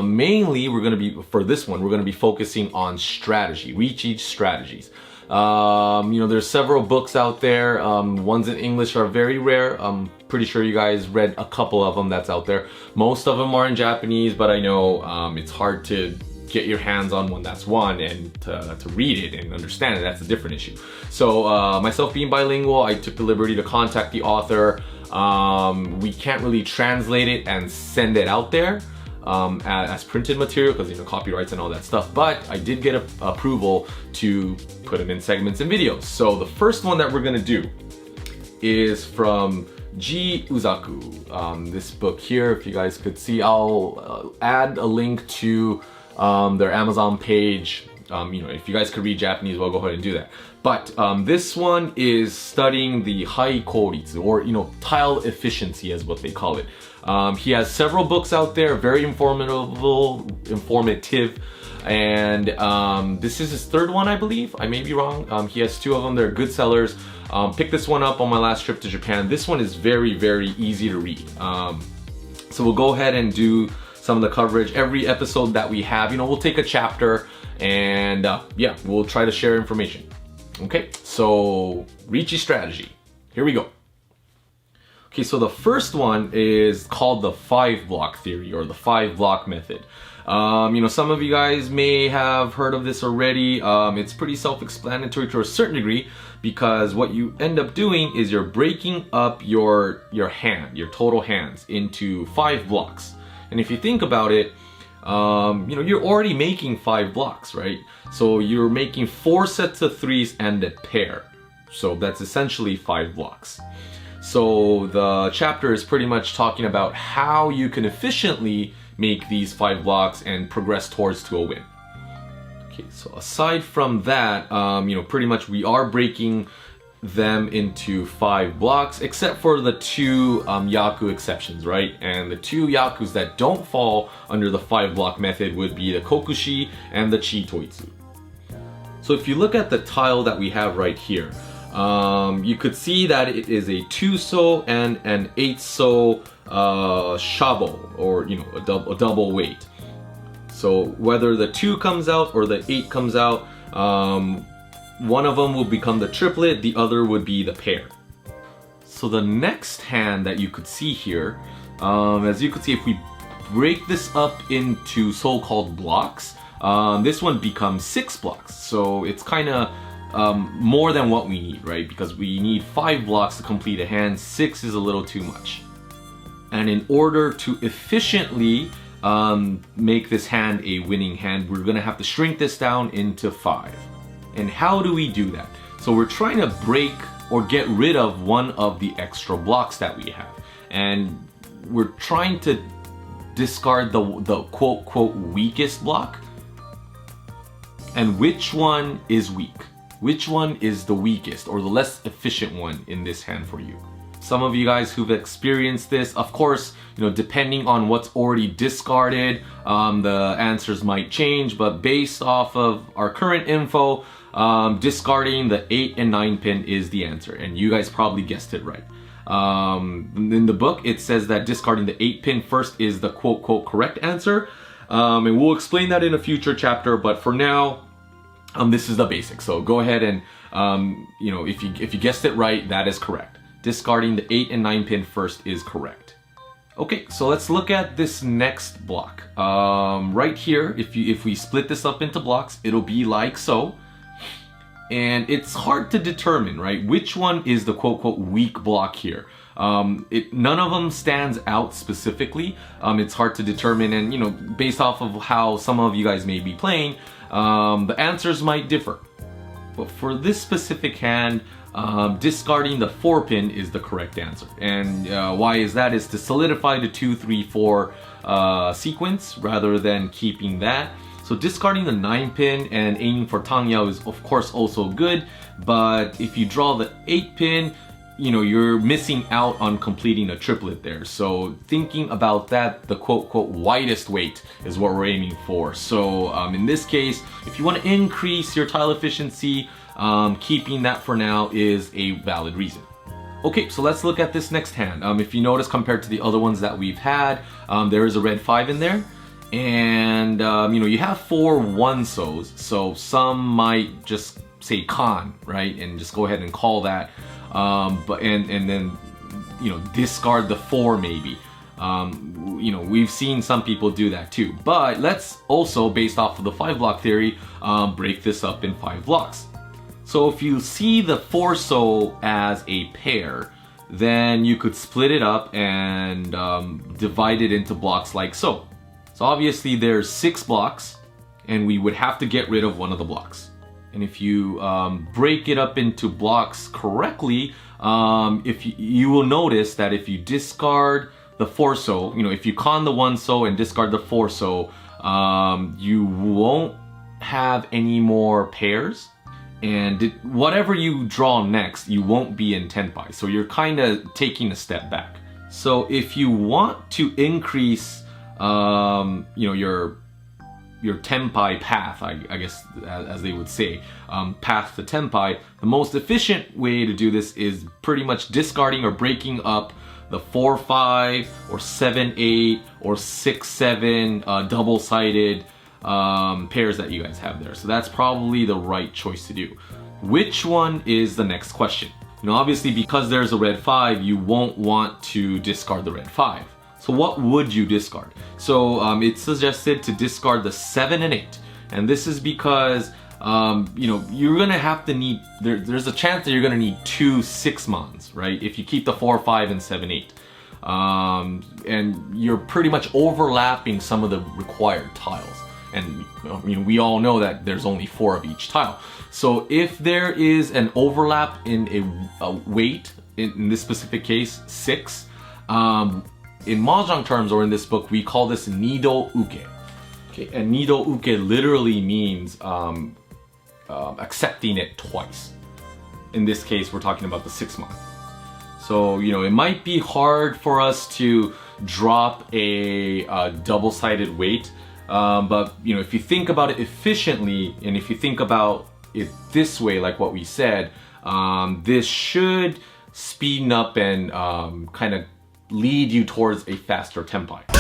mainly for this one, we're going to be focusing on strategy, Riichi strategies. There's several books out there. Ones in English are very rare. I'm pretty sure you guys read a couple of them that's out there. Most of them are in Japanese, but I know it's hard to get your hands on one that's one, and to read it and understand it, that's a different issue. So myself being bilingual, I took the liberty to contact the author. We can't really translate it and send it out there as printed material because copyrights and all that stuff, but I did get approval to put them in segments and videos. So the first one that we're gonna do is from Uzaku. This book here, if you guys could see, I'll add a link to their Amazon page. If you guys could read Japanese, well, go ahead and do that. But this one is studying the hai kouritsu, or tile efficiency is what they call it. He has several books out there, very informative, and this is his third one, I believe. I may be wrong. He has 2 of them. They're good sellers. Picked this one up on my last trip to Japan. This one is very, very easy to read. So we'll go ahead and do some of the coverage. Every episode that we have, we'll take a chapter and yeah, we'll try to share information. Okay, so Riichi strategy. Here we go. Okay, so the first one is called the 5-block theory, or the 5-block method. Some of you guys may have heard of this already. It's pretty self-explanatory to a certain degree, because what you end up doing is you're breaking up your hand, your total hands, into 5 blocks. And if you think about it, you're already making 5 blocks, right? So you're making 4 sets of 3s and a pair. So that's essentially 5 blocks. So the chapter is pretty much talking about how you can efficiently make these 5 blocks and progress to a win. Okay, so aside from that, pretty much we are breaking them into 5 blocks, except for the 2 yaku exceptions, right? And the 2 yakus that don't fall under the 5-block method would be the kokushi and the chi toitsu. So if you look at the tile that we have right here, you could see that it is a 2-so and an 8-so shabo, or a double weight. So whether the 2 comes out or the 8 comes out, one of them will become the triplet, the other would be the pair. So the next hand that you could see here, as you could see, if we break this up into so-called blocks, this one becomes 6 blocks. So it's kind of more than what we need, right? Because we need 5 blocks to complete a hand. 6 is a little too much. And in order to efficiently make this hand a winning hand, we're gonna have to shrink this down into 5. And how do we do that? So we're trying to break or get rid of one of the extra blocks that we have. And we're trying to discard the quote weakest block. And which one is weak? Which one is the weakest or the less efficient one in this hand for you? Some of you guys who've experienced this, of course, depending on what's already discarded, the answers might change, but based off of our current info, discarding the 8 and 9 pin is the answer, and you guys probably guessed it right. In the book, it says that discarding the 8 pin first is the quote correct answer, and we'll explain that in a future chapter, but for now, this is the basics. So go ahead and, if you guessed it right, that is correct. Discarding the 8 and 9 pin first is correct. Okay, so let's look at this next block. Right here, if we split this up into blocks, it'll be like so. And it's hard to determine, right, which one is the quote weak block here. None of them stands out specifically. It's hard to determine, and based off of how some of you guys may be playing, the answers might differ. But for this specific hand, discarding the 4 pin is the correct answer. And why is that? Is to solidify the 2, 3, 4 sequence rather than keeping that. So discarding the 9 pin and aiming for Tangyao is of course also good, but if you draw the 8 pin, you're missing out on completing a triplet there. So thinking about that, the quote widest weight is what we're aiming for. So in this case, if you want to increase your tile efficiency, keeping that for now is a valid reason. Okay, so let's look at this next hand. If you notice, compared to the other ones that we've had, there is a red 5 in there. And you have 4 one-sos, so some might just say con, right, and just go ahead and call that, but then discard the 4 maybe. We've seen some people do that too. But let's also, based off of the 5-block theory, break this up in 5 blocks. So if you see the 4-so as a pair, then you could split it up and divide it into blocks like so. So obviously there's 6 blocks, and we would have to get rid of one of the blocks. And if you break it up into blocks correctly, if you will notice that if you discard the 4-so, if you con the 1-so and discard the 4-so, you won't have any more pairs. And whatever you draw next, you won't be in tenpai. So you're kind of taking a step back. So if you want to increase your tenpai path, I guess, as they would say, path to tenpai, the most efficient way to do this is pretty much discarding or breaking up the 4-5 or 7-8 or 6-7 double-sided pairs that you guys have there. So that's probably the right choice to do. Which one is the next question? Obviously, because there's a red 5, you won't want to discard the red 5. So what would you discard? So it's suggested to discard the 7 and 8. And this is because, you're gonna have to need, there's a chance that you're gonna need 2 6-mons, right? If you keep the 4, 5, and 7, 8. And you're pretty much overlapping some of the required tiles. And we all know that there's only 4 of each tile. So if there is an overlap in a weight, in this specific case, 6, in Mahjong terms, or in this book, we call this nido uke. Okay, and nido uke literally means accepting it twice. In this case, we're talking about the 6-mon. So, it might be hard for us to drop a double-sided weight, but, if you think about it efficiently, and if you think about it this way, like what we said, this should speed up and kind of lead you towards a faster tenpai.